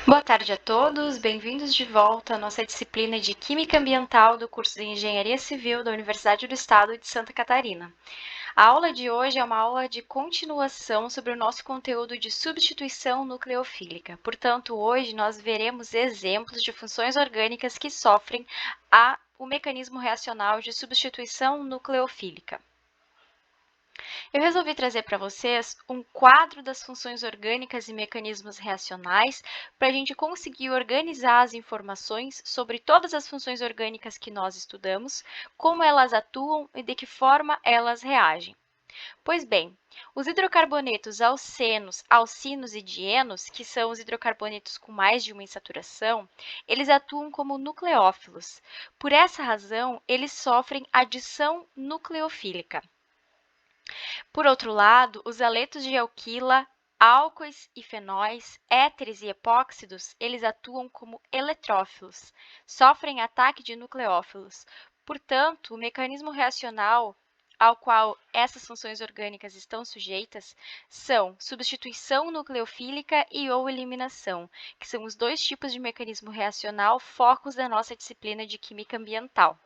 Boa tarde a todos, bem-vindos de volta à nossa disciplina de Química Ambiental do curso de Engenharia Civil da Universidade do Estado de Santa Catarina. A aula de hoje é uma aula de continuação sobre o nosso conteúdo de substituição nucleofílica. Portanto, hoje nós veremos exemplos de funções orgânicas que sofrem o mecanismo reacional de substituição nucleofílica. Eu resolvi trazer para vocês um quadro das funções orgânicas e mecanismos reacionais para a gente conseguir organizar as informações sobre todas as funções orgânicas que nós estudamos, como elas atuam e de que forma elas reagem. Pois bem, os hidrocarbonetos alcenos, alcinos e dienos, que são os hidrocarbonetos com mais de uma insaturação, eles atuam como nucleófilos. Por essa razão, eles sofrem adição nucleofílica. Por outro lado, os aletos de alquila, álcoois e fenóis, éteres e epóxidos, eles atuam como eletrófilos, sofrem ataque de nucleófilos. Portanto, o mecanismo reacional ao qual essas funções orgânicas estão sujeitas são substituição nucleofílica e ou eliminação, que são os dois tipos de mecanismo reacional focos da nossa disciplina de Química Ambiental.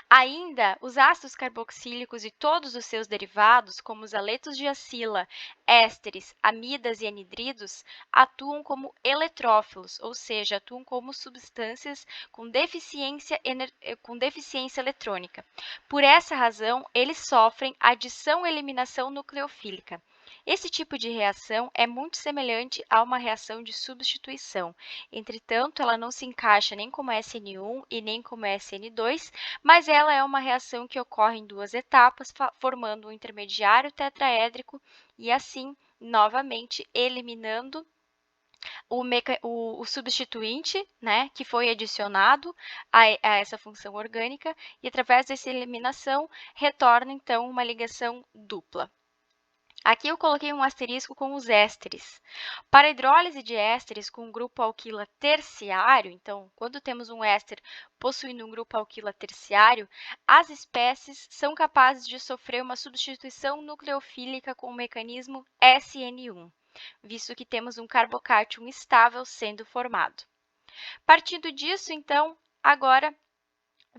Ainda, os ácidos carboxílicos e todos os seus derivados, como os aletos de acila, ésteres, amidas e anidridos, atuam como eletrófilos, ou seja, atuam como substâncias com deficiência eletrônica. Por essa razão, eles sofrem adição-eliminação nucleofílica. Esse tipo de reação é muito semelhante a uma reação de substituição. Entretanto, ela não se encaixa nem como SN1 e nem como SN2, mas ela é uma reação que ocorre em duas etapas, formando um intermediário tetraédrico e, assim, novamente, eliminando o substituinte, né, que foi adicionado a essa função orgânica, e através dessa eliminação retorna, então, uma ligação dupla. Aqui eu coloquei um asterisco com os ésteres. Para a hidrólise de ésteres com um grupo alquila terciário, então, quando temos um éster possuindo um grupo alquila terciário, as espécies são capazes de sofrer uma substituição nucleofílica com o mecanismo SN1, visto que temos um carbocátion estável sendo formado. Partindo disso, então, agora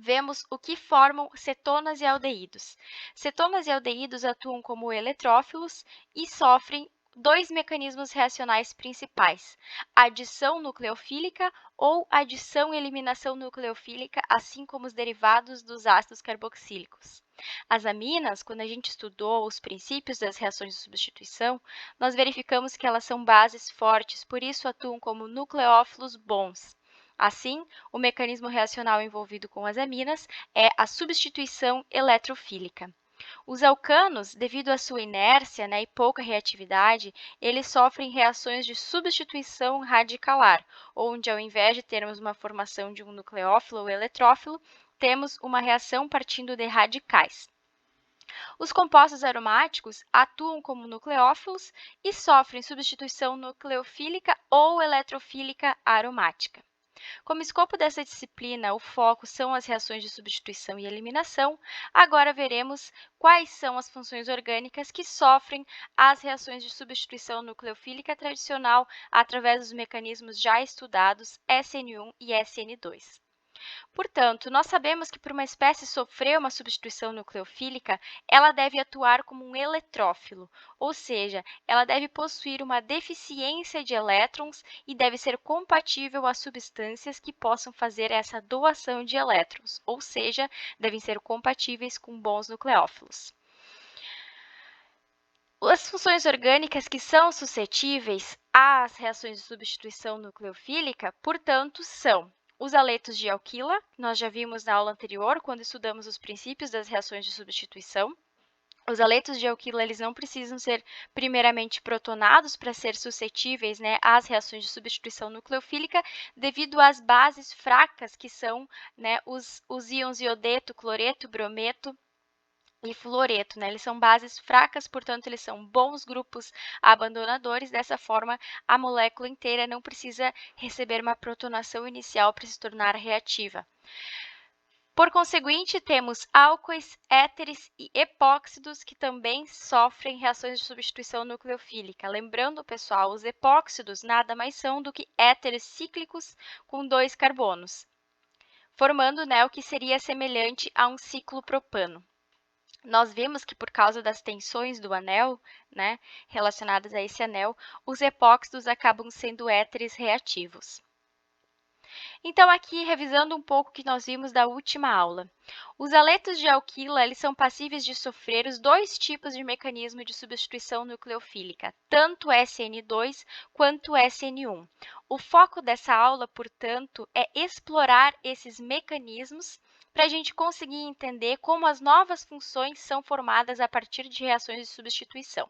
vemos o que formam cetonas e aldeídos. Cetonas e aldeídos atuam como eletrófilos e sofrem dois mecanismos reacionais principais: adição nucleofílica ou adição-eliminação nucleofílica, assim como os derivados dos ácidos carboxílicos. As aminas, quando a gente estudou os princípios das reações de substituição, nós verificamos que elas são bases fortes, por isso atuam como nucleófilos bons. Assim, o mecanismo reacional envolvido com as aminas é a substituição eletrofílica. Os alcanos, devido à sua inércia, e pouca reatividade, eles sofrem reações de substituição radicalar, onde, ao invés de termos uma formação de um nucleófilo ou eletrófilo, temos uma reação partindo de radicais. Os compostos aromáticos atuam como nucleófilos e sofrem substituição nucleofílica ou eletrofílica aromática. Como escopo dessa disciplina, o foco são as reações de substituição e eliminação, agora veremos quais são as funções orgânicas que sofrem as reações de substituição nucleofílica tradicional através dos mecanismos já estudados SN1 e SN2. Portanto, nós sabemos que para uma espécie sofrer uma substituição nucleofílica, ela deve atuar como um eletrófilo, ou seja, ela deve possuir uma deficiência de elétrons e deve ser compatível a substâncias que possam fazer essa doação de elétrons, ou seja, devem ser compatíveis com bons nucleófilos. As funções orgânicas que são suscetíveis às reações de substituição nucleofílica, portanto, são os aletos de alquila, que nós já vimos na aula anterior, quando estudamos os princípios das reações de substituição. Os aletos de alquila eles não precisam ser primeiramente protonados para ser suscetíveis, às reações de substituição nucleofílica, devido às bases fracas que são, os íons iodeto, cloreto, brometo e fluoreto, Eles são bases fracas, portanto, eles são bons grupos abandonadores. Dessa forma, a molécula inteira não precisa receber uma protonação inicial para se tornar reativa. Por conseguinte, temos álcoois, éteres e epóxidos que também sofrem reações de substituição nucleofílica. Lembrando, pessoal, os epóxidos nada mais são do que éteres cíclicos com 2 carbonos, formando, né, o que seria semelhante a um ciclo propano. Nós vimos que por causa das tensões do anel, né, relacionadas a esse anel, os epóxidos acabam sendo éteres reativos. Então, aqui, revisando um pouco o que nós vimos da última aula. Os aletos de alquila eles são passíveis de sofrer os 2 tipos de mecanismo de substituição nucleofílica, tanto SN2 quanto SN1. O foco dessa aula, portanto, é explorar esses mecanismos para a gente conseguir entender como as novas funções são formadas a partir de reações de substituição.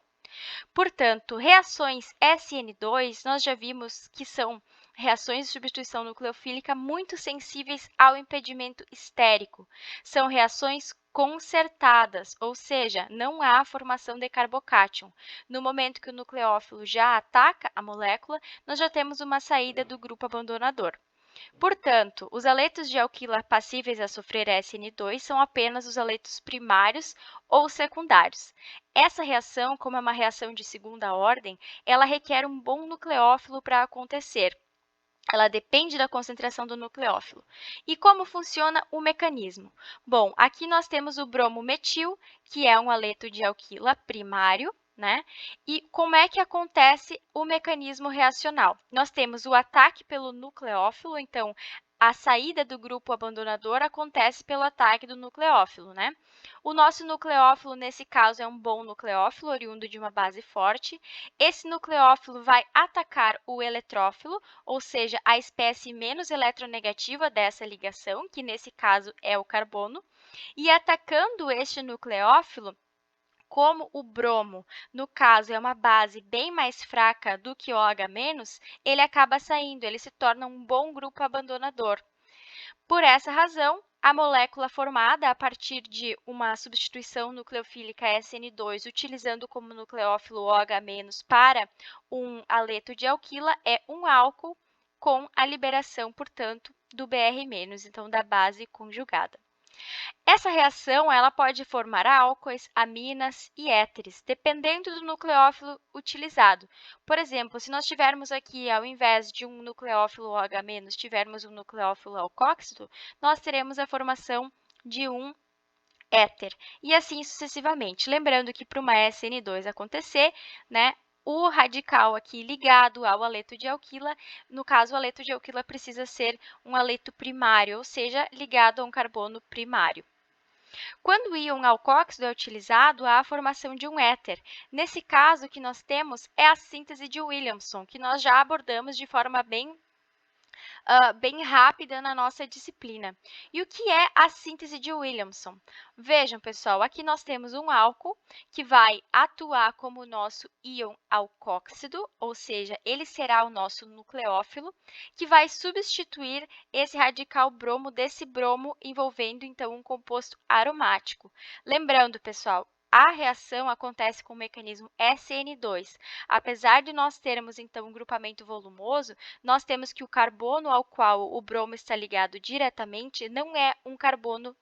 Portanto, reações SN2, nós já vimos que são reações de substituição nucleofílica muito sensíveis ao impedimento estérico. São reações concertadas, ou seja, não há formação de carbocátion. No momento que o nucleófilo já ataca a molécula, nós já temos uma saída do grupo abandonador. Portanto, os aletos de alquila passíveis a sofrer SN2 são apenas os aletos primários ou secundários. Essa reação, como é uma reação de segunda ordem, ela requer um bom nucleófilo para acontecer. Ela depende da concentração do nucleófilo. E como funciona o mecanismo? Bom, aqui nós temos o bromometil, que é um aleto de alquila primário, né? E como é que acontece o mecanismo reacional? Nós temos o ataque pelo nucleófilo, então a saída do grupo abandonador acontece pelo ataque do nucleófilo, né? O nosso nucleófilo, nesse caso, é um bom nucleófilo, oriundo de uma base forte. Esse nucleófilo vai atacar o eletrófilo, ou seja, a espécie menos eletronegativa dessa ligação, que nesse caso é o carbono, e atacando este nucleófilo, como o bromo, no caso, é uma base bem mais fraca do que o OH-, ele acaba saindo, ele se torna um bom grupo abandonador. Por essa razão, a molécula formada a partir de uma substituição nucleofílica SN2, utilizando como nucleófilo OH- para um aleto de alquila, é um álcool com a liberação, portanto, do Br-, então da base conjugada. Essa reação ela pode formar álcoois, aminas e éteres, dependendo do nucleófilo utilizado. Por exemplo, se nós tivermos aqui, ao invés de um nucleófilo OH-, tivermos um nucleófilo alcóxido, nós teremos a formação de um éter, e assim sucessivamente. Lembrando que para uma SN2 acontecer, né, o radical aqui ligado ao aleto de alquila, no caso, o aleto de alquila precisa ser um aleto primário, ou seja, ligado a um carbono primário. Quando o íon alcóxido é utilizado, há a formação de um éter. Nesse caso, o que nós temos é a síntese de Williamson, que nós já abordamos de forma bem rápida na nossa disciplina. E o que é a síntese de Williamson? Vejam, pessoal, aqui nós temos um álcool que vai atuar como o nosso íon alcóxido, ou seja, ele será o nosso nucleófilo, que vai substituir esse radical bromo desse bromo, envolvendo, então, um composto aromático. Lembrando, pessoal, a reação acontece com o mecanismo SN2. Apesar de nós termos, então, um grupamento volumoso, nós temos que o carbono ao qual o bromo está ligado diretamente não é um carbono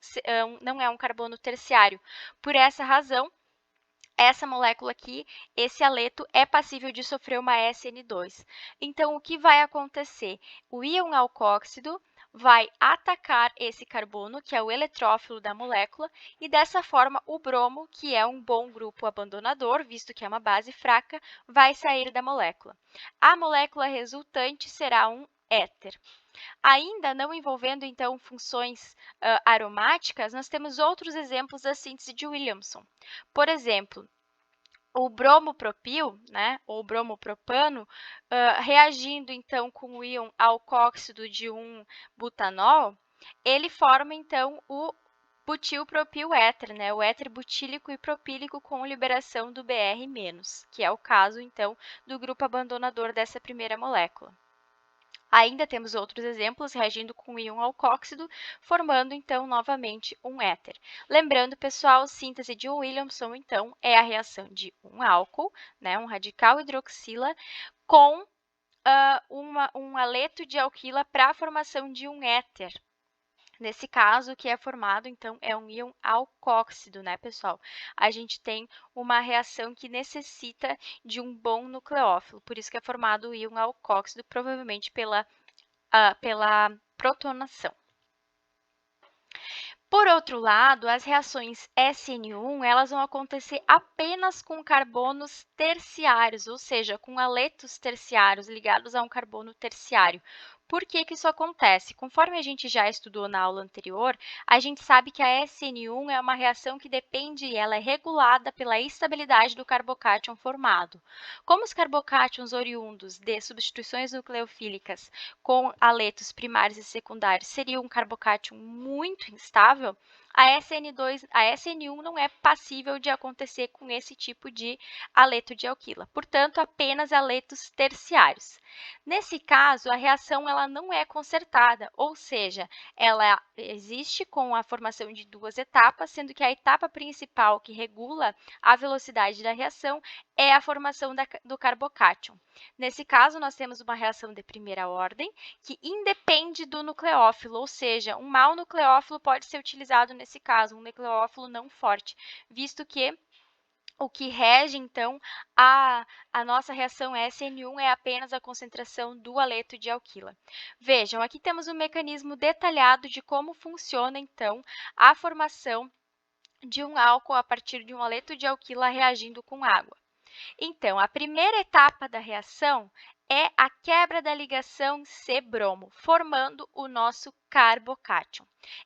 terciário. Por essa razão, essa molécula aqui, esse aleto, é passível de sofrer uma SN2. Então, o que vai acontecer? O íon alcóxido vai atacar esse carbono, que é o eletrófilo da molécula, e dessa forma o bromo, que é um bom grupo abandonador, visto que é uma base fraca, vai sair da molécula. A molécula resultante será um éter. Ainda não envolvendo, então, funções aromáticas, nós temos outros exemplos da síntese de Williamson. Por exemplo, o bromopropil, né, ou bromopropano, reagindo, então, com o íon alcóxido de um butanol, ele forma, então, o butilpropil éter, né, o éter butílico e propílico com liberação do Br-, que é o caso, então, do grupo abandonador dessa primeira molécula. Ainda temos outros exemplos reagindo com o íon alcóxido, formando, então, novamente um éter. Lembrando, pessoal, síntese de Williamson, então, é a reação de um álcool, né, um radical hidroxila, com um aleto de alquila para a formação de um éter. Nesse caso, o que é formado, então, é um íon alcóxido, né, pessoal? A gente tem uma reação que necessita de um bom nucleófilo, por isso que é formado o íon alcóxido, provavelmente pela protonação. Por outro lado, as reações SN1, elas vão acontecer apenas com carbonos terciários, ou seja, com haletos terciários ligados a um carbono terciário. Por que que isso acontece? Conforme a gente já estudou na aula anterior, a gente sabe que a SN1 é uma reação que depende, ela é regulada pela estabilidade do carbocátion formado. Como os carbocátions oriundos de substituições nucleofílicas com haletos primários e secundários seria um carbocátion muito instável, a SN1 não é passível de acontecer com esse tipo de haleto de alquila, portanto, apenas haletos terciários. Nesse caso, a reação ela não é concertada, ou seja, ela existe com a formação de duas etapas, sendo que a etapa principal que regula a velocidade da reação é a formação do carbocátion. Nesse caso, nós temos uma reação de primeira ordem, que independe do nucleófilo, ou seja, um mau nucleófilo pode ser utilizado nesse caso, um nucleófilo não forte, visto que o que rege, então, a nossa reação SN1 é apenas a concentração do haleto de alquila. Vejam, aqui temos um mecanismo detalhado de como funciona, então, a formação de um álcool a partir de um haleto de alquila reagindo com água. Então, a primeira etapa da reação é a quebra da ligação C-bromo, formando o nosso carbocátion.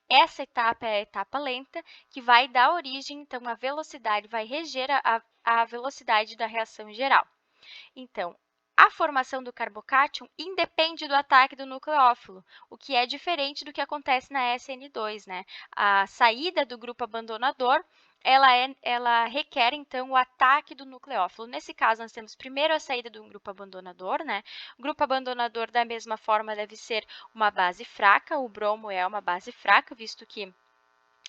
Essa etapa é a etapa lenta, que vai dar origem, então, à velocidade, vai reger a velocidade da reação geral. Então, a formação do carbocátion independe do ataque do nucleófilo, o que é diferente do que acontece na SN2, né? A saída do grupo abandonador, ela requer, então, o ataque do nucleófilo. Nesse caso, nós temos primeiro a saída de um grupo abandonador, né? O grupo abandonador, da mesma forma, deve ser uma base fraca, o bromo é uma base fraca, visto que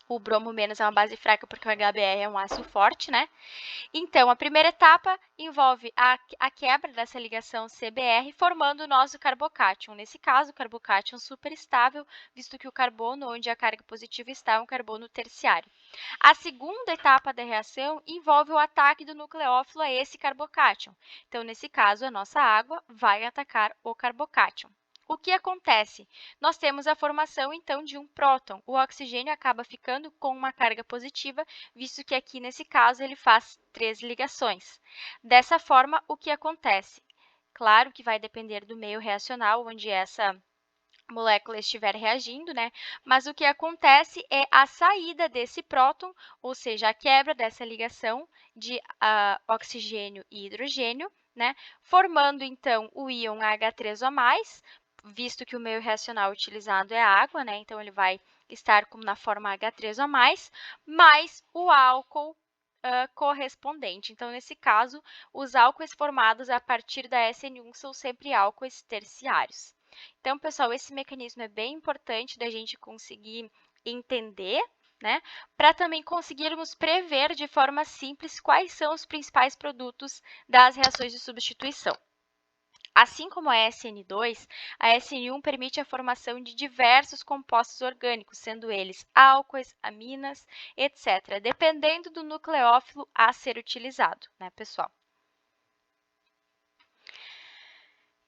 o bromo menos é uma base fraca porque o HBr é um ácido forte, né? Então, a primeira etapa envolve a quebra dessa ligação CBr, formando o nosso carbocátion. Nesse caso, o carbocátion superestável, visto que o carbono onde a carga positiva está é um carbono terciário. A segunda etapa da reação envolve o ataque do nucleófilo a esse carbocátion. Então, nesse caso, a nossa água vai atacar o carbocátion. O que acontece? Nós temos a formação, então, de um próton. O oxigênio acaba ficando com uma carga positiva, visto que aqui, nesse caso, ele faz 3 ligações. Dessa forma, o que acontece? Claro que vai depender do meio reacional, onde essa molécula estiver reagindo, né? Mas o que acontece é a saída desse próton, ou seja, a quebra dessa ligação de oxigênio e hidrogênio, né? Formando, então, o íon H3O+, visto que o meio reacional utilizado é a água, né? Então, ele vai estar como na forma H3O+, mais o álcool correspondente. Então, nesse caso, os álcoois formados a partir da SN1 são sempre álcoois terciários. Então, pessoal, esse mecanismo é bem importante da gente conseguir entender, né? Para também conseguirmos prever de forma simples quais são os principais produtos das reações de substituição. Assim como a SN2, a SN1 permite a formação de diversos compostos orgânicos, sendo eles álcoois, aminas, etc., dependendo do nucleófilo a ser utilizado, né, pessoal?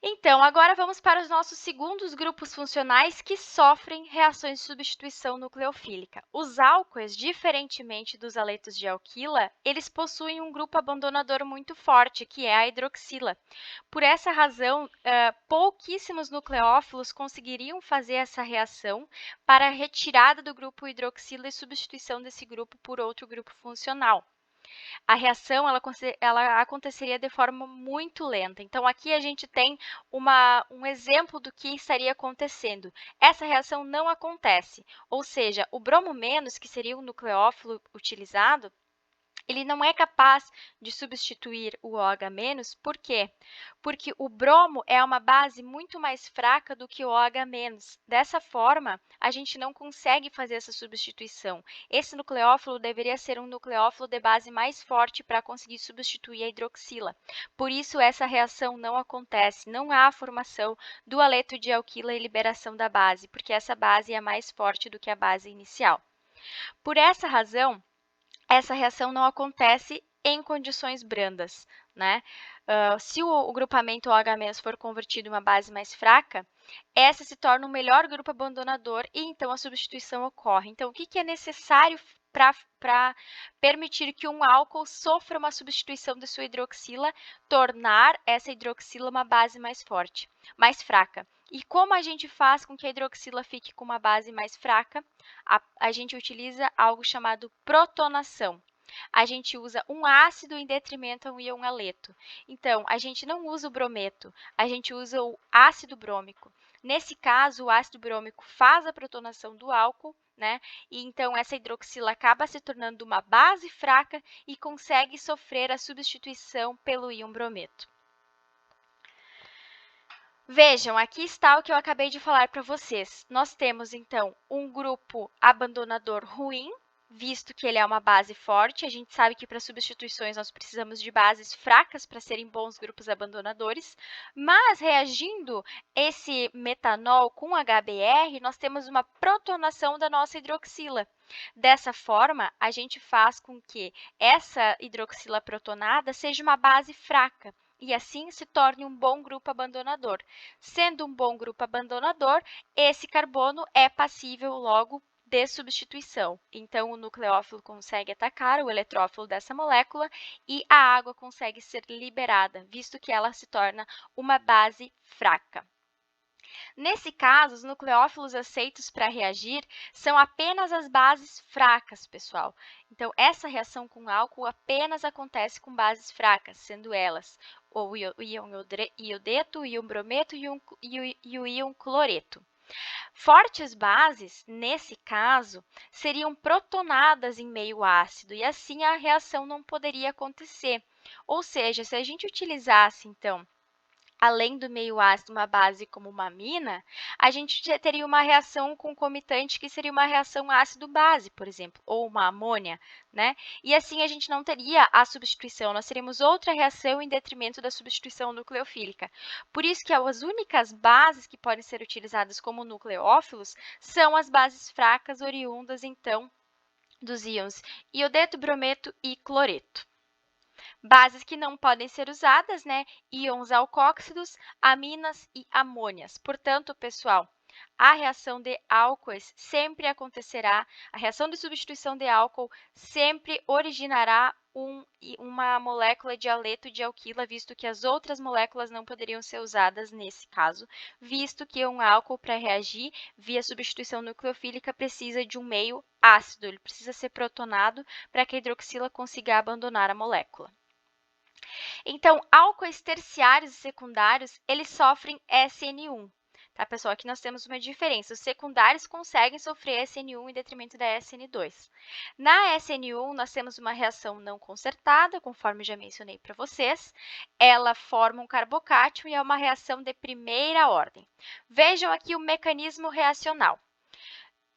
Então, agora vamos para os nossos segundos grupos funcionais que sofrem reações de substituição nucleofílica. Os álcoois, diferentemente dos haletos de alquila, eles possuem um grupo abandonador muito forte, que é a hidroxila. Por essa razão, pouquíssimos nucleófilos conseguiriam fazer essa reação para a retirada do grupo hidroxila e substituição desse grupo por outro grupo funcional. A reação ela aconteceria de forma muito lenta. Então, aqui a gente tem um exemplo do que estaria acontecendo. Essa reação não acontece, ou seja, o bromo menos, que seria o nucleófilo utilizado, ele não é capaz de substituir o OH-, por quê? Porque o bromo é uma base muito mais fraca do que o OH-. Dessa forma, a gente não consegue fazer essa substituição. Esse nucleófilo deveria ser um nucleófilo de base mais forte para conseguir substituir a hidroxila. Por isso, essa reação não acontece, não há a formação do aleto de alquila e liberação da base, porque essa base é mais forte do que a base inicial. Por essa razão, essa reação não acontece em condições brandas, né? Se o grupamento OH- for convertido em uma base mais fraca, essa se torna um melhor grupo abandonador e então a substituição ocorre. Então, o que é necessário para permitir que um álcool sofra uma substituição de sua hidroxila, tornar essa hidroxila uma base mais forte, mais fraca? E como a gente faz com que a hidroxila fique com uma base mais fraca? A gente utiliza algo chamado protonação. A gente usa um ácido em detrimento a um íon haleto. Então, a gente não usa o brometo, a gente usa o ácido brômico. Nesse caso, o ácido brômico faz a protonação do álcool, né? E então essa hidroxila acaba se tornando uma base fraca e consegue sofrer a substituição pelo íon brometo. Vejam, aqui está o que eu acabei de falar para vocês. Nós temos, então, um grupo abandonador ruim, visto que ele é uma base forte. A gente sabe que para substituições nós precisamos de bases fracas para serem bons grupos abandonadores, mas reagindo esse metanol com HBr, nós temos uma protonação da nossa hidroxila. Dessa forma, a gente faz com que essa hidroxila protonada seja uma base fraca e assim se torne um bom grupo abandonador. Sendo um bom grupo abandonador, esse carbono é passível logo de substituição. Então, o nucleófilo consegue atacar o eletrófilo dessa molécula e a água consegue ser liberada, visto que ela se torna uma base fraca. Nesse caso, os nucleófilos aceitos para reagir são apenas as bases fracas, pessoal. Então, essa reação com álcool apenas acontece com bases fracas, sendo elas o íon iodeto, o íon brometo e o íon cloreto. Fortes bases, nesse caso, seriam protonadas em meio ácido e assim a reação não poderia acontecer. Ou seja, se a gente utilizasse, então, além do meio ácido, uma base como uma amina, a gente teria uma reação concomitante que seria uma reação ácido-base, por exemplo, ou uma amônia, né? E assim a gente não teria a substituição, nós teríamos outra reação em detrimento da substituição nucleofílica. Por isso que as únicas bases que podem ser utilizadas como nucleófilos são as bases fracas oriundas, então, dos íons iodeto, brometo e cloreto. Bases que não podem ser usadas, né? Íons alcóxidos, aminas e amônias. Portanto, pessoal, a reação de álcoois sempre acontecerá, a reação de substituição de álcool sempre originará uma molécula de aleto de alquila, visto que as outras moléculas não poderiam ser usadas nesse caso, visto que um álcool, para reagir via substituição nucleofílica, precisa de um meio ácido, ele precisa ser protonado para que a hidroxila consiga abandonar a molécula. Então, álcoois terciários e secundários, eles sofrem SN1. Tá, pessoal? Aqui nós temos uma diferença. Os secundários conseguem sofrer SN1 em detrimento da SN2. Na SN1, nós temos uma reação não concertada, conforme já mencionei para vocês. Ela forma um carbocátion e é uma reação de primeira ordem. Vejam aqui o mecanismo reacional.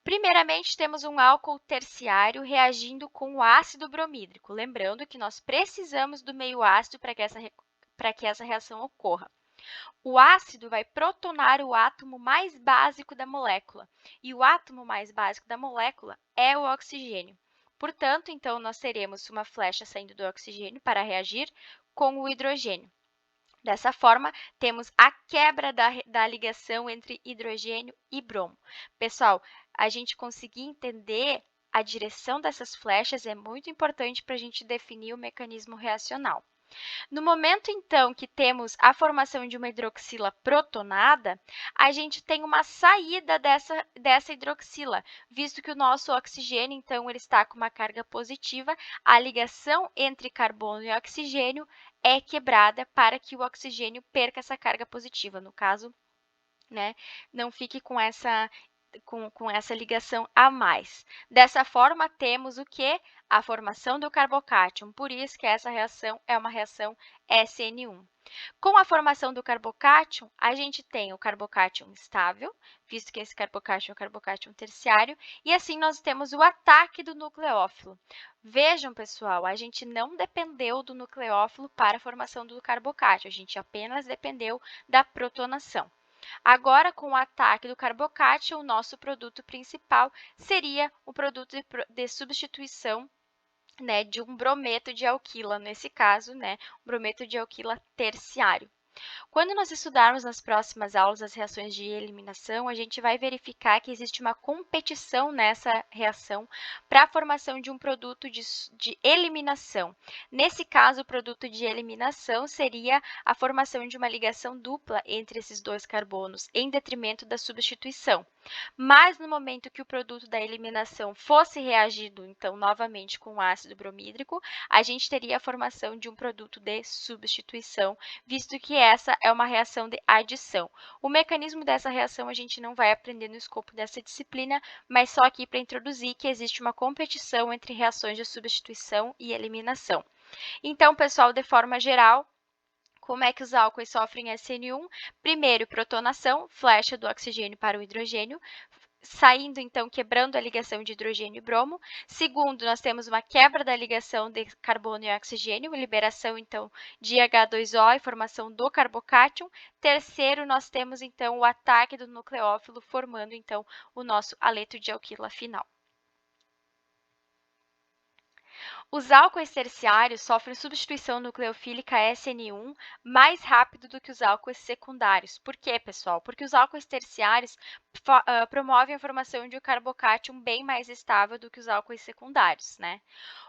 Primeiramente, temos um álcool terciário reagindo com o ácido bromídrico. Lembrando que nós precisamos do meio ácido para que essa reação ocorra. O ácido vai protonar o átomo mais básico da molécula, e o átomo mais básico da molécula é o oxigênio. Portanto, então, nós teremos uma flecha saindo do oxigênio para reagir com o hidrogênio. Dessa forma, temos a quebra da ligação entre hidrogênio e bromo. Pessoal, a gente conseguir entender a direção dessas flechas é muito importante para a gente definir o mecanismo reacional. No momento, então, que temos a formação de uma hidroxila protonada, a gente tem uma saída dessa hidroxila, visto que o nosso oxigênio, então, ele está com uma carga positiva, a ligação entre carbono e oxigênio é quebrada para que o oxigênio perca essa carga positiva, no caso, né, não fique com essa com essa ligação a mais. Dessa forma, temos o que? A formação do carbocátion, por isso que essa reação é uma reação SN1. Com a formação do carbocátion, a gente tem o carbocátion estável, visto que esse carbocátion é o carbocátion terciário, e assim nós temos o ataque do nucleófilo. Vejam, pessoal, a gente não dependeu do nucleófilo para a formação do carbocátion, a gente apenas dependeu da protonação. Agora, com o ataque do carbocátion, o nosso produto principal seria o produto de substituição, né, de um brometo de alquila, nesse caso, né, um brometo de alquila terciário. Quando nós estudarmos nas próximas aulas as reações de eliminação, a gente vai verificar que existe uma competição nessa reação para a formação de um produto de eliminação. Nesse caso, o produto de eliminação seria a formação de uma ligação dupla entre esses dois carbonos, em detrimento da substituição. Mas no momento que o produto da eliminação fosse reagido, então, novamente com o ácido bromídrico, a gente teria a formação de um produto de substituição, visto que essa é uma reação de adição. O mecanismo dessa reação a gente não vai aprender no escopo dessa disciplina, mas só aqui para introduzir que existe uma competição entre reações de substituição e eliminação. Então, pessoal, de forma geral, como é que os álcoois sofrem SN1? Primeiro, protonação, flecha do oxigênio para o hidrogênio, saindo, então, quebrando a ligação de hidrogênio e bromo. Segundo, nós temos uma quebra da ligação de carbono e oxigênio, liberação, então, de H2O e formação do carbocátion. Terceiro, nós temos, então, o ataque do nucleófilo, formando, então, o nosso aleto de alquila final. Os álcoois terciários sofrem substituição nucleofílica SN1 mais rápido do que os álcoois secundários. Por quê, pessoal? Porque os álcoois terciários promovem a formação de um carbocátion bem mais estável do que os álcoois secundários, né?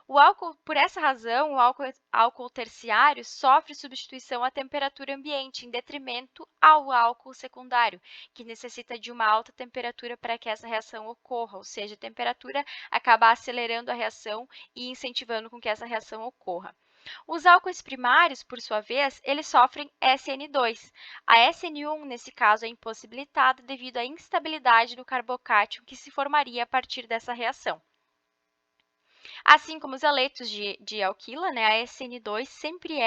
O álcool, por essa razão, o álcool terciário sofre substituição à temperatura ambiente, em detrimento ao álcool secundário, que necessita de uma alta temperatura para que essa reação ocorra, ou seja, a temperatura acaba acelerando a reação e incentivando com que essa reação ocorra. Os álcoois primários, por sua vez, eles sofrem SN2. A SN1, nesse caso, é impossibilitada devido à instabilidade do carbocátion que se formaria a partir dessa reação. Assim como os aletos de alquila, né, a SN2 sempre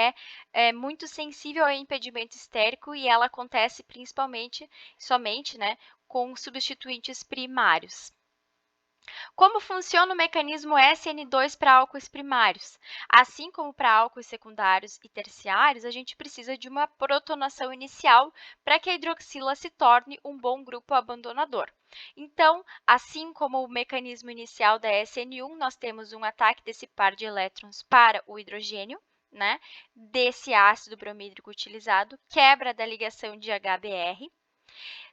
é muito sensível ao impedimento estérico e ela acontece principalmente, somente, né, com substituintes primários. Como funciona o mecanismo SN2 para álcoois primários? Assim como para álcoois secundários e terciários, a gente precisa de uma protonação inicial para que a hidroxila se torne um bom grupo abandonador. Então, assim como o mecanismo inicial da SN1, nós temos um ataque desse par de elétrons para o hidrogênio, né, desse ácido bromídrico utilizado, quebra da ligação de HBr.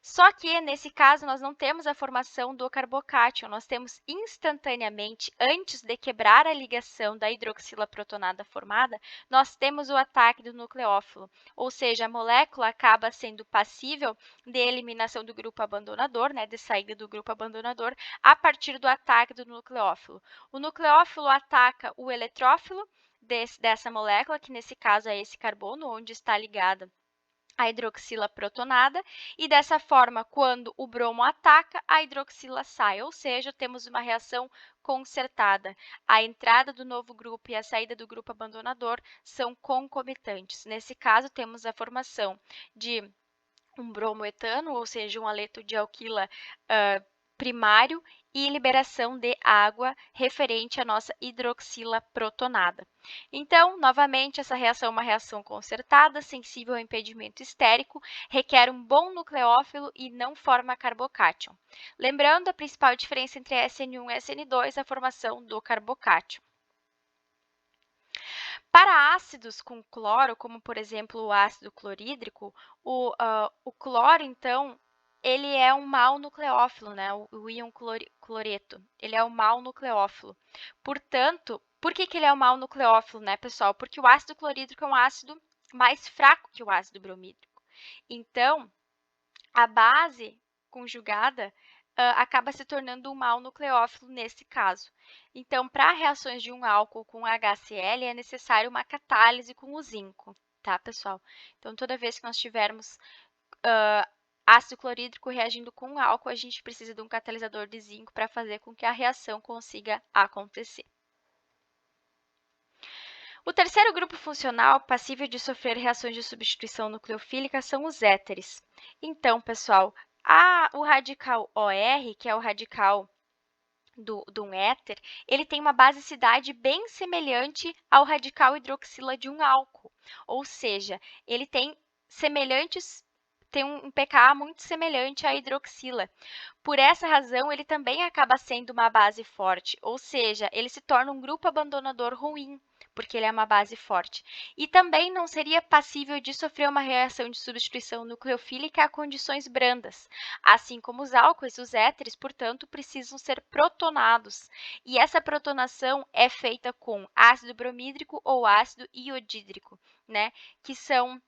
Só que, nesse caso, nós não temos a formação do carbocátion, nós temos instantaneamente, antes de quebrar a ligação da hidroxila protonada formada, nós temos o ataque do nucleófilo, ou seja, a molécula acaba sendo passível de eliminação do grupo abandonador, né, de saída do grupo abandonador, a partir do ataque do nucleófilo. O nucleófilo ataca o eletrófilo dessa molécula, que nesse caso é esse carbono, onde está ligada a hidroxila protonada, e dessa forma, quando o bromo ataca, a hidroxila sai, ou seja, temos uma reação concertada. A entrada do novo grupo e a saída do grupo abandonador são concomitantes. Nesse caso, temos a formação de um bromoetano, ou seja, um aleto de alquila primário, e liberação de água referente à nossa hidroxila protonada. Então, novamente, essa reação é uma reação concertada, sensível ao impedimento estérico, requer um bom nucleófilo e não forma carbocátion. Lembrando, a principal diferença entre SN1 e SN2 é a formação do carbocátion. Para ácidos com cloro, como por exemplo o ácido clorídrico, o cloro, então, ele é um mau nucleófilo, né? O íon cloreto, ele é um mau nucleófilo. Portanto, por que ele é um mau nucleófilo, né, pessoal? Porque o ácido clorídrico é um ácido mais fraco que o ácido bromídrico. Então, a base conjugada acaba se tornando um mau nucleófilo nesse caso. Então, para reações de um álcool com HCl, é necessário uma catálise com o zinco, tá, pessoal? Então, toda vez que nós tivermos ácido clorídrico reagindo com um álcool, a gente precisa de um catalisador de zinco para fazer com que a reação consiga acontecer. O terceiro grupo funcional passível de sofrer reações de substituição nucleofílica são os éteres. Então, pessoal, o radical OR, que é o radical de um éter, ele tem uma basicidade bem semelhante ao radical hidroxila de um álcool, ou seja, ele tem um pKa muito semelhante à hidroxila. Por essa razão, ele também acaba sendo uma base forte, ou seja, ele se torna um grupo abandonador ruim, porque ele é uma base forte. E também não seria passível de sofrer uma reação de substituição nucleofílica a condições brandas. Assim como os álcoois, os éteres, portanto, precisam ser protonados. E essa protonação é feita com ácido bromídrico ou ácido iodídrico, né? Que são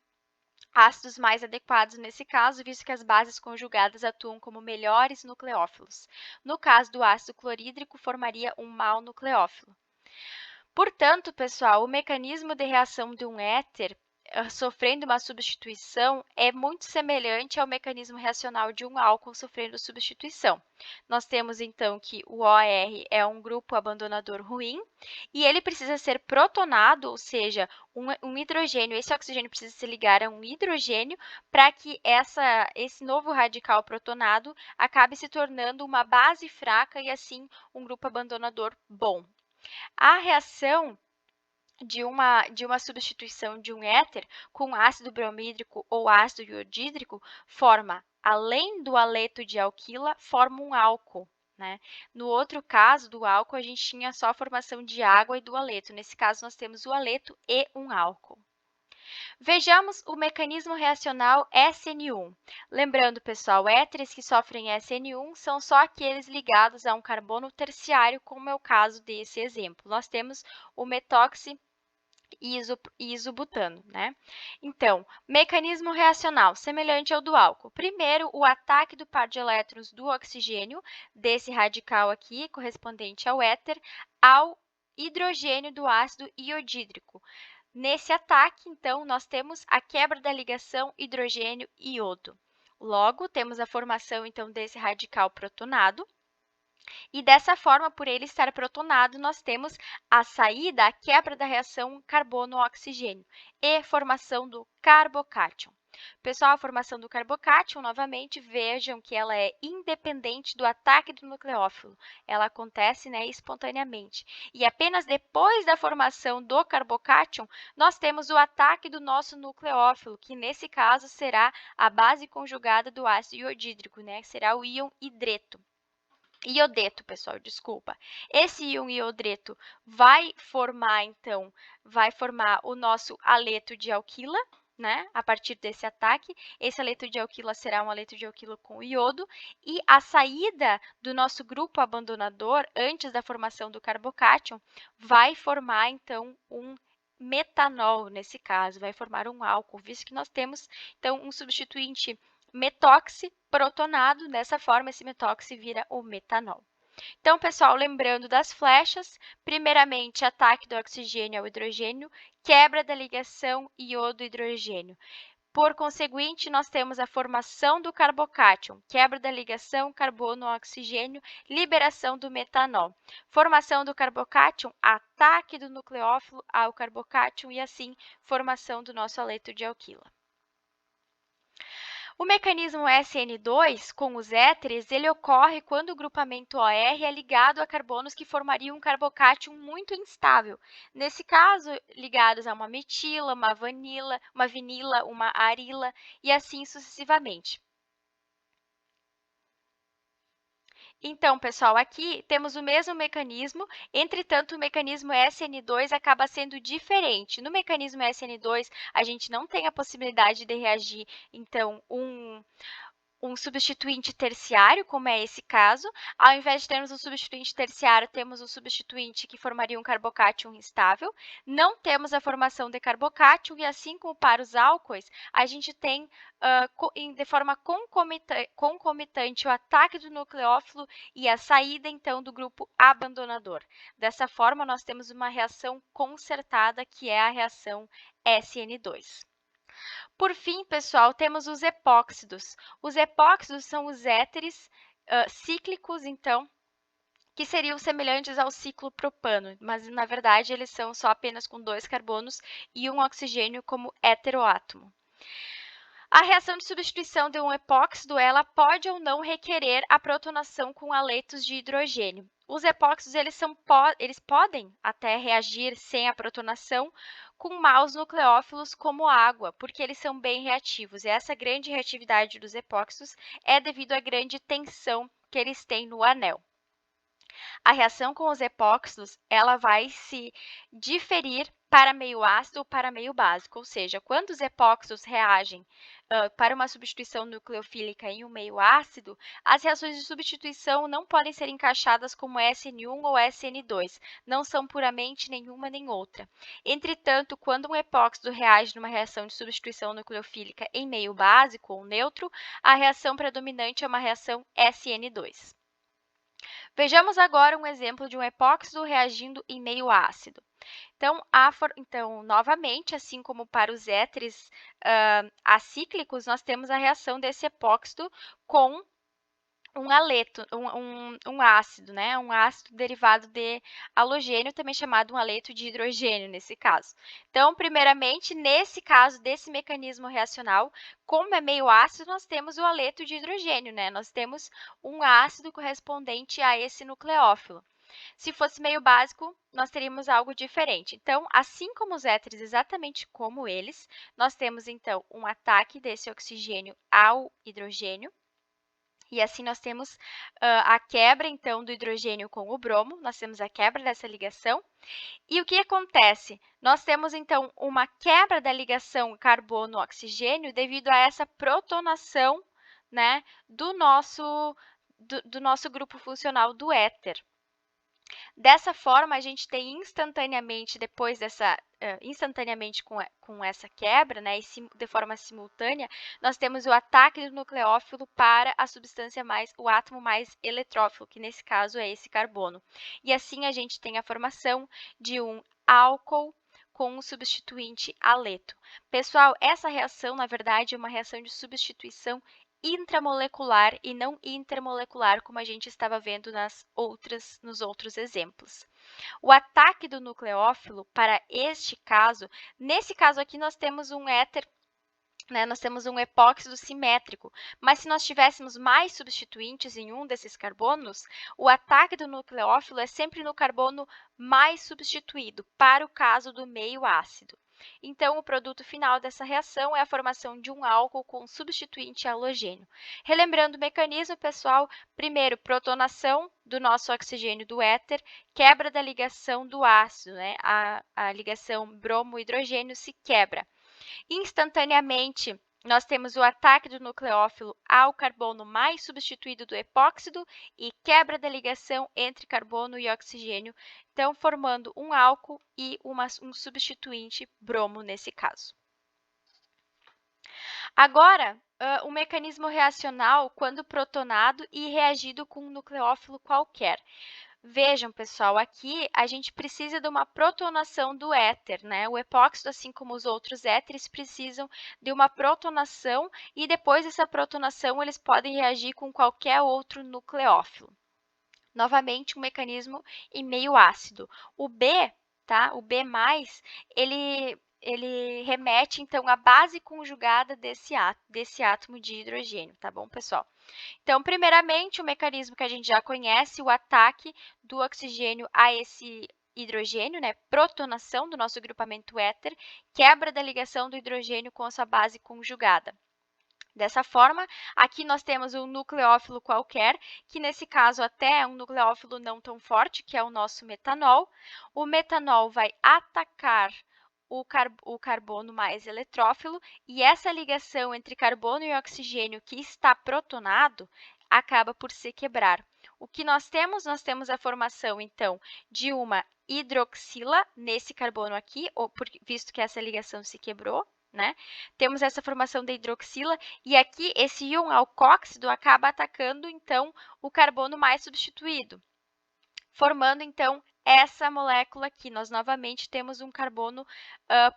ácidos mais adequados nesse caso, visto que as bases conjugadas atuam como melhores nucleófilos. No caso do ácido clorídrico, formaria um mau nucleófilo. Portanto, pessoal, o mecanismo de reação de um éter sofrendo uma substituição é muito semelhante ao mecanismo reacional de um álcool sofrendo substituição. Nós temos, então, que o OR é um grupo abandonador ruim e ele precisa ser protonado, ou seja, um hidrogênio, esse oxigênio precisa se ligar a um hidrogênio para que esse novo radical protonado acabe se tornando uma base fraca e, assim, um grupo abandonador bom. A reação de uma substituição de um éter com ácido bromídrico ou ácido iodídrico forma, além do aleto de alquila, forma um álcool. Né? No outro caso, do álcool, a gente tinha só a formação de água e do aleto. Nesse caso, nós temos o aleto e um álcool. Vejamos o mecanismo reacional SN1. Lembrando, pessoal, éteres que sofrem SN1 são só aqueles ligados a um carbono terciário, como é o caso desse exemplo. Nós temos o metóxi e isobutano, né? Então, mecanismo reacional, semelhante ao do álcool. Primeiro, o ataque do par de elétrons do oxigênio, desse radical aqui, correspondente ao éter, ao hidrogênio do ácido iodídrico. Nesse ataque, então, nós temos a quebra da ligação hidrogênio-iodo. Logo, temos a formação, então, desse radical protonado. E dessa forma, por ele estar protonado, nós temos a saída, a quebra da reação carbono-oxigênio e formação do carbocátion. Pessoal, a formação do carbocátion, novamente, vejam que ela é independente do ataque do nucleófilo. Ela acontece, né, espontaneamente. E apenas depois da formação do carbocátion, nós temos o ataque do nosso nucleófilo, que nesse caso será a base conjugada do ácido iodídrico, né, será o íon hidreto. Iodeto, pessoal, desculpa. Esse íon iodeto vai formar, então, o nosso aleto de alquila, né? A partir desse ataque, esse aleto de alquila será um aleto de alquila com iodo, e a saída do nosso grupo abandonador, antes da formação do carbocátion, vai formar, então, um metanol, nesse caso, vai formar um álcool, visto que nós temos, então, um substituinte metóxi protonado, dessa forma esse metóxi vira o metanol. Então, pessoal, lembrando das flechas, primeiramente, ataque do oxigênio ao hidrogênio, quebra da ligação iodo-hidrogênio. Por conseguinte, nós temos a formação do carbocátion, quebra da ligação carbono-oxigênio, liberação do metanol. Formação do carbocátion, ataque do nucleófilo ao carbocátion e, assim, formação do nosso aleto de alquila. O mecanismo SN2, com os éteres, ele ocorre quando o grupamento OR é ligado a carbonos que formariam um carbocátion muito instável. Nesse caso, ligados a uma metila, uma vinila, uma arila e assim sucessivamente. Então, pessoal, aqui temos o mesmo mecanismo, entretanto, o mecanismo SN2 acaba sendo diferente. No mecanismo SN2, a gente não tem a possibilidade de reagir, então, um substituinte terciário, como é esse caso. Ao invés de termos um substituinte terciário, temos um substituinte que formaria um carbocátion instável. Não temos a formação de carbocátion e, assim como para os álcoois, a gente tem de forma concomitante o ataque do nucleófilo e a saída, então, do grupo abandonador. Dessa forma, nós temos uma reação concertada, que é a reação SN2. Por fim, pessoal, temos os epóxidos. Os epóxidos são os éteres cíclicos, então, que seriam semelhantes ao ciclo propano, mas na verdade eles são só apenas com 2 carbonos e um oxigênio como heteroátomo. A reação de substituição de um epóxido, ela pode ou não requerer a protonação com haletos de hidrogênio. Os epóxidos, eles podem até reagir sem a protonação com maus nucleófilos como água, porque eles são bem reativos. E essa grande reatividade dos epóxidos é devido à grande tensão que eles têm no anel. A reação com os epóxidos, ela vai se diferir para meio ácido ou para meio básico, ou seja, quando os epóxidos reagem para uma substituição nucleofílica em um meio ácido, as reações de substituição não podem ser encaixadas como SN1 ou SN2, não são puramente nenhuma nem outra. Entretanto, quando um epóxido reage numa reação de substituição nucleofílica em meio básico ou neutro, a reação predominante é uma reação SN2. Vejamos agora um exemplo de um epóxido reagindo em meio ácido. Então, novamente, assim como para os éteres acíclicos, nós temos a reação desse epóxido com um haleto, um ácido, né? Um ácido derivado de halogênio, também chamado um haleto de hidrogênio, nesse caso. Então, primeiramente, nesse caso desse mecanismo reacional, como é meio ácido, nós temos o haleto de hidrogênio, né? Nós temos um ácido correspondente a esse nucleófilo. Se fosse meio básico, nós teríamos algo diferente. Então, assim como os éteres, exatamente como eles, nós temos, então, um ataque desse oxigênio ao hidrogênio, e assim nós temos a quebra, então, do hidrogênio com o bromo, nós temos a quebra dessa ligação. E o que acontece? Nós temos, então, uma quebra da ligação carbono-oxigênio devido a essa protonação, né, do nosso grupo funcional do éter. Dessa forma, a gente tem instantaneamente, depois dessa, instantaneamente com essa quebra, né, e de forma simultânea, nós temos o ataque do nucleófilo para a substância o átomo mais eletrófilo, que nesse caso é esse carbono. E assim a gente tem a formação de um álcool com um substituinte haleto. Pessoal, essa reação, na verdade, é uma reação de substituição intramolecular e não intermolecular, como a gente estava vendo nos outros exemplos. O ataque do nucleófilo para este caso, nesse caso aqui nós temos um éter, né, nós temos um epóxido simétrico, mas se nós tivéssemos mais substituintes em um desses carbonos, o ataque do nucleófilo é sempre no carbono mais substituído, para o caso do meio ácido. Então, o produto final dessa reação é a formação de um álcool com substituinte halogênio. Relembrando o mecanismo, pessoal, primeiro, protonação do nosso oxigênio do éter, quebra da ligação do ácido, né? A ligação bromo-hidrogênio se quebra. Instantaneamente, nós temos o ataque do nucleófilo ao carbono mais substituído do epóxido e quebra da ligação entre carbono e oxigênio, então formando um álcool e um substituinte bromo nesse caso. Agora, o mecanismo reacional quando protonado e reagido com um nucleófilo qualquer. Vejam, pessoal, aqui a gente precisa de uma protonação do éter, né? O epóxido, assim como os outros éteres, precisam de uma protonação e depois dessa protonação eles podem reagir com qualquer outro nucleófilo. Novamente, um mecanismo em meio ácido. O B, tá? O B+, ele remete, então, à base conjugada desse átomo de hidrogênio, tá bom, pessoal? Então, primeiramente, o mecanismo que a gente já conhece, o ataque do oxigênio a esse hidrogênio, né? Protonação do nosso grupamento éter, quebra da ligação do hidrogênio com a sua base conjugada. Dessa forma, aqui nós temos um nucleófilo qualquer, que nesse caso até é um nucleófilo não tão forte, que é o nosso metanol. O metanol vai atacar o carbono mais eletrófilo e essa ligação entre carbono e oxigênio que está protonado acaba por se quebrar. O que nós temos? Nós temos a formação, então, de uma hidroxila nesse carbono aqui, visto que essa ligação se quebrou, né? Temos essa formação da hidroxila e aqui esse íon alcóxido acaba atacando, então, o carbono mais substituído, formando, então, essa molécula aqui. Nós novamente temos um carbono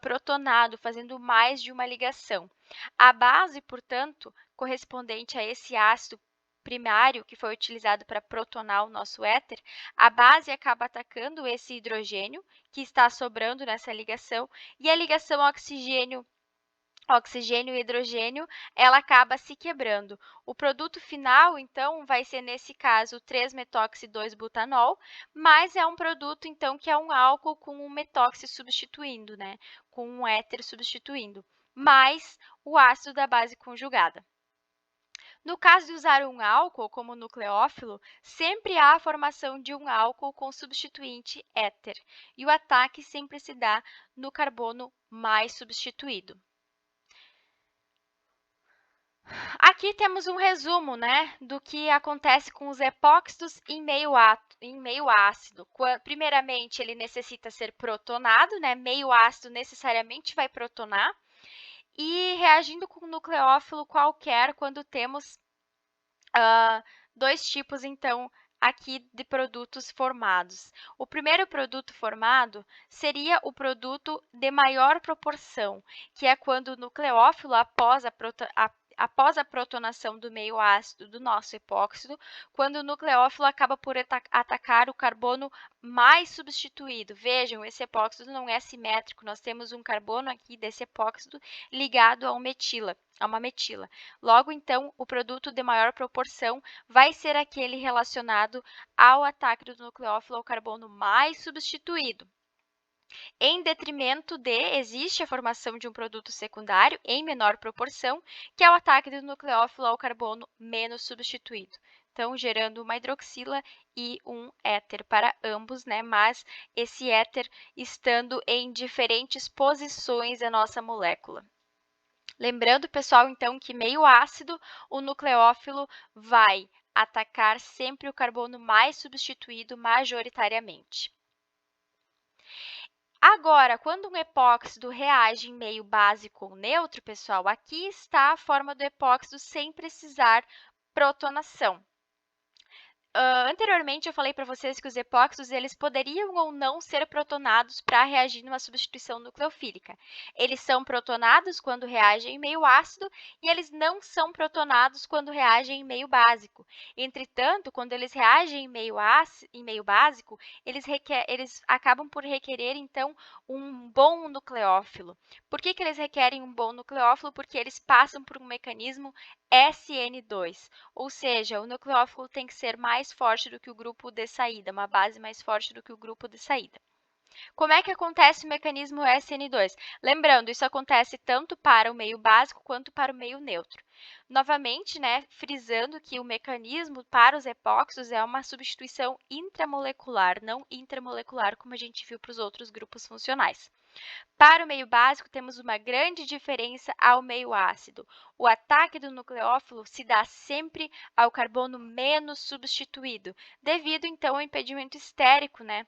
protonado, fazendo mais de uma ligação. A base, portanto, correspondente a esse ácido primário que foi utilizado para protonar o nosso éter, a base acaba atacando esse hidrogênio que está sobrando nessa ligação, e a ligação oxigênio e hidrogênio, ela acaba se quebrando. O produto final, então, vai ser, nesse caso, 3-metoxi-2-butanol, mas é um produto, então, que é um álcool com um metóxi substituindo, né? Com um éter substituindo, mais o ácido da base conjugada. No caso de usar um álcool como nucleófilo, sempre há a formação de um álcool com substituinte éter, e o ataque sempre se dá no carbono mais substituído. Aqui temos um resumo, né, do que acontece com os epóxidos em meio ácido. Primeiramente, ele necessita ser protonado, né, meio ácido necessariamente vai protonar, e reagindo com um nucleófilo qualquer quando temos dois tipos, então, aqui de produtos formados. O primeiro produto formado seria o produto de maior proporção, que é quando o nucleófilo, após a protonação do meio ácido do nosso epóxido, quando o nucleófilo acaba por atacar o carbono mais substituído. Vejam, esse epóxido não é simétrico, nós temos um carbono aqui desse epóxido ligado a uma metila. Logo, então, o produto de maior proporção vai ser aquele relacionado ao ataque do nucleófilo ao carbono mais substituído. Em detrimento existe a formação de um produto secundário em menor proporção, que é o ataque do nucleófilo ao carbono menos substituído. Então, gerando uma hidroxila e um éter para ambos, né? Mas esse éter estando em diferentes posições da nossa molécula. Lembrando, pessoal, então, que meio ácido, o nucleófilo vai atacar sempre o carbono mais substituído majoritariamente. Agora, quando um epóxido reage em meio básico ou neutro, pessoal, aqui está a forma do epóxido sem precisar protonação. Anteriormente, eu falei para vocês que os epóxidos eles poderiam ou não ser protonados para reagir numa substituição nucleofílica. Eles são protonados quando reagem em meio ácido e eles não são protonados quando reagem em meio básico. Entretanto, quando eles reagem em meio básico, eles acabam por requerer, então, um bom nucleófilo. Por que eles requerem um bom nucleófilo? Porque eles passam por um mecanismo SN2, ou seja, o nucleófilo tem que ser mais forte do que o grupo de saída, uma base mais forte do que o grupo de saída. Como é que acontece o mecanismo SN2? Lembrando, isso acontece tanto para o meio básico quanto para o meio neutro. Novamente, né, frisando que o mecanismo para os epóxidos é uma substituição intramolecular, não intramolecular, como a gente viu para os outros grupos funcionais. Para o meio básico, temos uma grande diferença ao meio ácido. O ataque do nucleófilo se dá sempre ao carbono menos substituído, devido, então, ao impedimento estérico, né?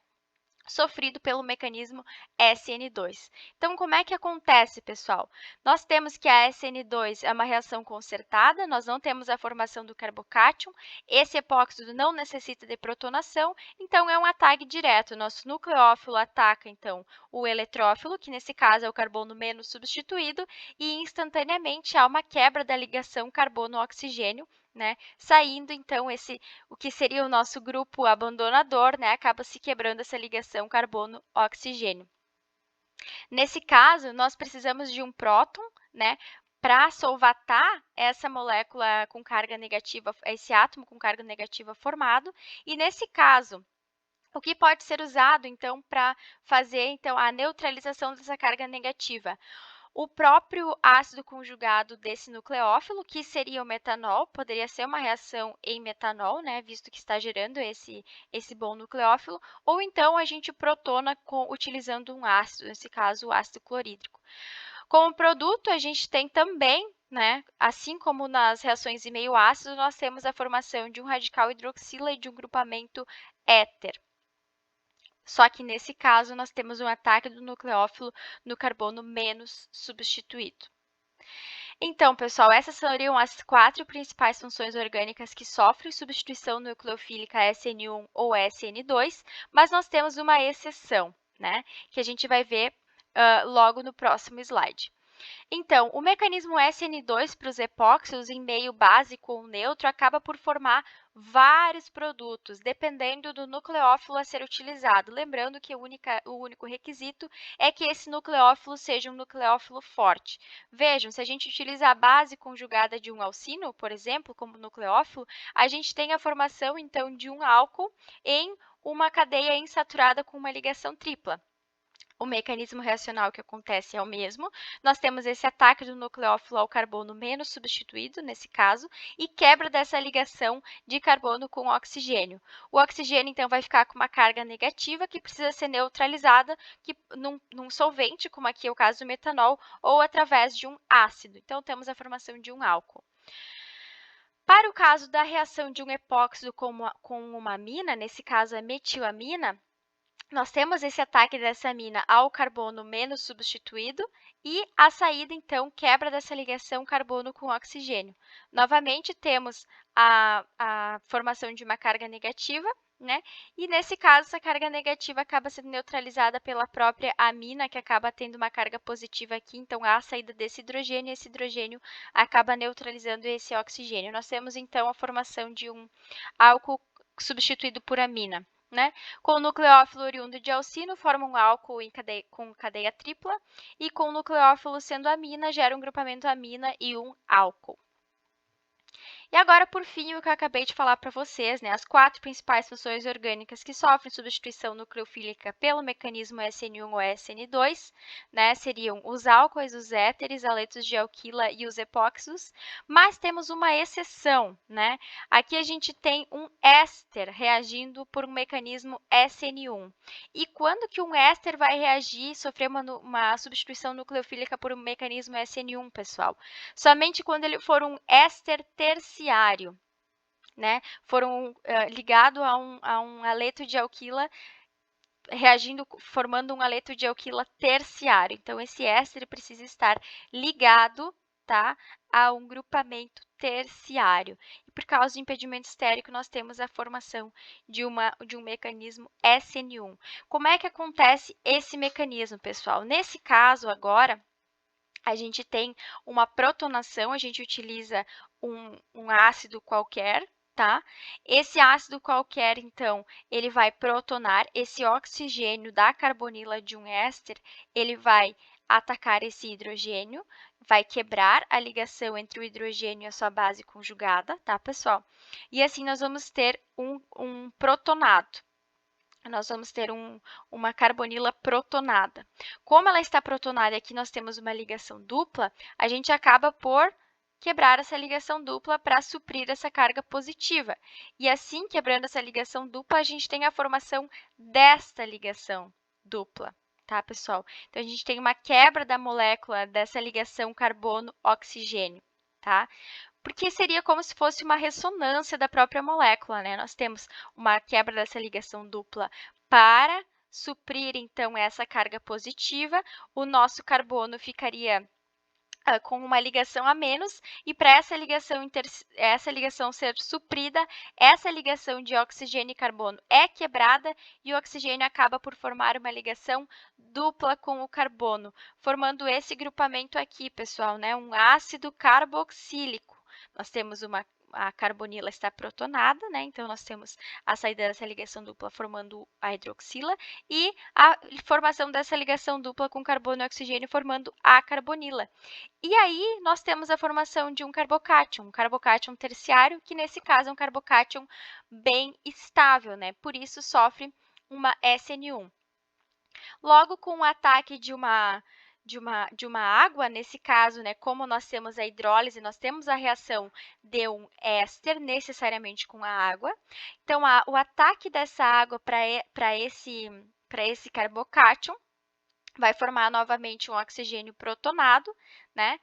Sofrido pelo mecanismo SN2. Então, como é que acontece, pessoal? Nós temos que a SN2 é uma reação concertada, nós não temos a formação do carbocátion, esse epóxido não necessita de protonação, então é um ataque direto. Nosso nucleófilo ataca, então, o eletrófilo, que nesse caso é o carbono menos substituído, e instantaneamente há uma quebra da ligação carbono-oxigênio, né? Saindo, então, o que seria o nosso grupo abandonador, né? Acaba se quebrando essa ligação carbono-oxigênio. Nesse caso, nós precisamos de um próton, né? Para solvatar essa molécula com carga negativa, esse átomo com carga negativa formado. E nesse caso, o que pode ser usado, então, para fazer então, a neutralização dessa carga negativa? O próprio ácido conjugado desse nucleófilo, que seria o metanol, poderia ser uma reação em metanol, né, visto que está gerando esse bom nucleófilo, ou então a gente protona utilizando um ácido, nesse caso o ácido clorídrico. Como produto, a gente tem também, né, assim como nas reações em meio ácido, nós temos a formação de um radical hidroxila e de um grupamento éter. Só que nesse caso, nós temos um ataque do nucleófilo no carbono menos substituído. Então, pessoal, essas seriam as 4 principais funções orgânicas que sofrem substituição nucleofílica SN1 ou SN2, mas nós temos uma exceção, né, que a gente vai ver logo no próximo slide. Então, o mecanismo SN2 para os epóxicos em meio básico ou neutro acaba por formar vários produtos, dependendo do nucleófilo a ser utilizado. Lembrando que o único requisito é que esse nucleófilo seja um nucleófilo forte. Vejam, se a gente utiliza a base conjugada de um alcino, por exemplo, como nucleófilo, a gente tem a formação, então, de um álcool em uma cadeia insaturada com uma ligação tripla. O mecanismo reacional que acontece é o mesmo. Nós temos esse ataque do nucleófilo ao carbono menos substituído, nesse caso, e quebra dessa ligação de carbono com oxigênio. O oxigênio, então, vai ficar com uma carga negativa que precisa ser neutralizada num solvente, como aqui é o caso do metanol, ou através de um ácido. Então, temos a formação de um álcool. Para o caso da reação de um epóxido com uma amina, nesse caso a metilamina, nós temos esse ataque dessa amina ao carbono menos substituído e a saída, então, quebra dessa ligação carbono com oxigênio. Novamente, temos a formação de uma carga negativa, né? E, nesse caso, essa carga negativa acaba sendo neutralizada pela própria amina, que acaba tendo uma carga positiva aqui. Então, há a saída desse hidrogênio e esse hidrogênio acaba neutralizando esse oxigênio. Nós temos, então, a formação de um álcool substituído por amina. Né? Com o nucleófilo oriundo de alcino, forma um álcool com cadeia tripla, e com o nucleófilo sendo amina, gera um grupamento amina e um álcool. E agora, por fim, o que eu acabei de falar para vocês, né, as 4 principais funções orgânicas que sofrem substituição nucleofílica pelo mecanismo SN1 ou SN2, né, seriam os álcoois, os éteres, aletos de alquila e os epóxidos, mas temos uma exceção, né? Aqui a gente tem um éster reagindo por um mecanismo SN1. E quando que um éster vai reagir, sofrer uma substituição nucleofílica por um mecanismo SN1, pessoal? Somente quando ele for um éster terciário, né? Ligado a um aleto de alquila, formando um aleto de alquila terciário. Então, esse éster precisa estar ligado, tá, a um grupamento terciário. E por causa do impedimento estérico, nós temos a formação de um mecanismo SN1. Como é que acontece esse mecanismo, pessoal? Nesse caso, agora, a gente tem uma protonação, a gente utiliza um ácido qualquer, tá? Esse ácido qualquer, então, ele vai protonar esse oxigênio da carbonila de um éster, ele vai atacar esse hidrogênio, vai quebrar a ligação entre o hidrogênio e a sua base conjugada, tá, pessoal? E assim nós vamos ter um protonado. Nós vamos ter uma carbonila protonada. Como ela está protonada e aqui nós temos uma ligação dupla, a gente acaba por quebrar essa ligação dupla para suprir essa carga positiva. E assim, quebrando essa ligação dupla, a gente tem a formação desta ligação dupla, tá, pessoal? Então, a gente tem uma quebra da molécula dessa ligação carbono-oxigênio, tá? Porque seria como se fosse uma ressonância da própria molécula, né? Nós temos uma quebra dessa ligação dupla para suprir, então, essa carga positiva. O nosso carbono ficaria com uma ligação a menos, e para essa ligação ser suprida, essa ligação de oxigênio e carbono é quebrada e o oxigênio acaba por formar uma ligação dupla com o carbono, formando esse grupamento aqui, pessoal, né? Um ácido carboxílico. Nós temos a carbonila está protonada, né? Então, nós temos a saída dessa ligação dupla formando a hidroxila e a formação dessa ligação dupla com carbono e oxigênio formando a carbonila. E aí, nós temos a formação de um carbocátion terciário, que nesse caso é um carbocátion bem estável, né? Por isso, sofre uma SN1. Logo, com o ataque de uma água, nesse caso, né, como nós temos a hidrólise, nós temos a reação de um éster necessariamente com a água. Então, o ataque dessa água para esse carbocátion vai formar novamente um oxigênio protonado, né?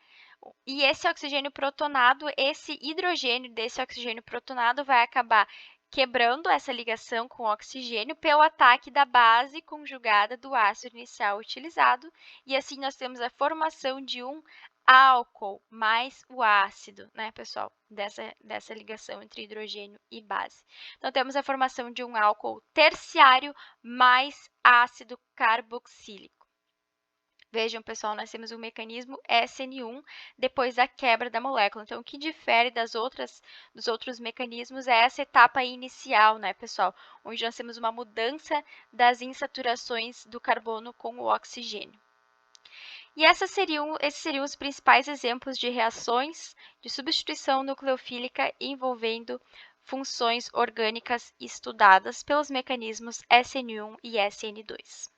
E esse oxigênio protonado, esse hidrogênio desse oxigênio protonado vai acabar quebrando essa ligação com o oxigênio pelo ataque da base conjugada do ácido inicial utilizado, e assim nós temos a formação de um álcool mais o ácido, né, pessoal? Dessa ligação entre hidrogênio e base. Então, temos a formação de um álcool terciário mais ácido carboxílico. Vejam, pessoal, nós temos um mecanismo SN1 depois da quebra da molécula. Então, o que difere dos outros mecanismos é essa etapa inicial, né, pessoal? Onde nós temos uma mudança das insaturações do carbono com o oxigênio. E esses seriam os principais exemplos de reações de substituição nucleofílica envolvendo funções orgânicas estudadas pelos mecanismos SN1 e SN2.